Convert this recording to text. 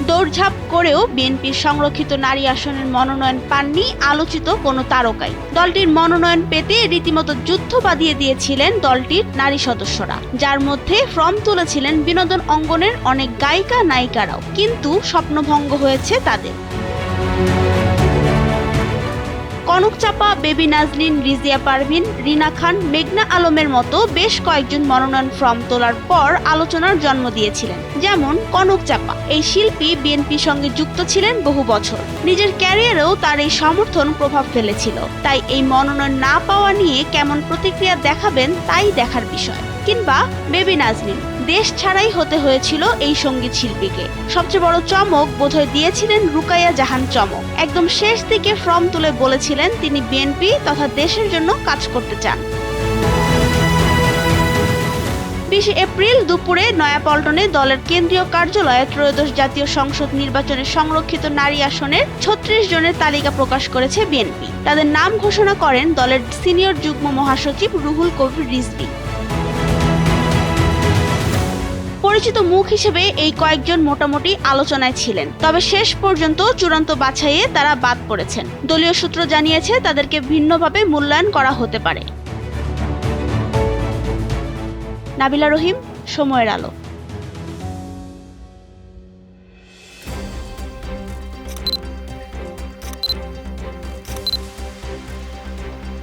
দৌড়ঝাঁপ করেও বিএনপির সংরক্ষিত নারী আসনের মনোনয়ন পাননি আলোচিত কোনো তারকাই। দলটির মনোনয়ন পেতে রীতিমতো যুদ্ধ বাঁধিয়ে দিয়েছিলেন দলটির নারী সদস্যরা, যার মধ্যে ফর্ম তুলেছিলেন বিনোদন অঙ্গনের অনেক গায়িকা নায়িকারাও, কিন্তু স্বপ্নভঙ্গ হয়েছে তাদের। কনক চাপা, বেবি নাজনীন, রিজিয়া পারভিন, রিনা খান, মেঘনা আলমের মতো বেশ কয়েকজন মনোনয়ন ফর্ম তোলার পর আলোচনার জন্ম দিয়েছিলেন। যেমন কনক চাপা, এই শিল্পী বিএনপির সঙ্গে যুক্ত ছিলেন বহু বছর, নিজের ক্যারিয়ারেও তার এই সমর্থন প্রভাব ফেলেছিল। তাই এই মনোনয়ন না পাওয়া নিয়ে কেমন প্রতিক্রিয়া দেখাবেন তাই দেখার বিষয়। কিংবা বেবি নাজনীন, দেশ ছাড়াই হতে হয়েছিল এই সঙ্গীত শিল্পীকে। সবচেয়ে বড় চমক বোধহয় দিয়েছিলেন রুকাইয়া জাহান চমক। একদম শেষ দিকে ফর্ম তুলে বলেছিলেন তিনি বিএনপি তথা দেশের জন্য কাজ করতে চান। 20 এপ্রিল দুপুরে নয়াপল্টনে দলের কেন্দ্রীয় কার্যালয়ে ত্রয়োদশ জাতীয় সংসদ নির্বাচনের সংরক্ষিত নারী আসনের 36 জনের তালিকা প্রকাশ করেছে বিএনপি। তাদের নাম ঘোষণা করেন দলের সিনিয়র যুগ্ম মহাসচিব রুহুল কবির রিজভী। পরিচিত মুখ হিসেবে এই কয়েকজন মোটামুটি আলোচনায় ছিলেন, তবে শেষ পর্যন্ত চূড়ান্ত বাছাইয়ে তারা বাদ পড়েছেন। দলীয় সূত্র জানিয়েছে তাদেরকে ভিন্নভাবে মূল্যায়ন করা হতে পারে। নাবিলা রহিম, সময়ের আলো।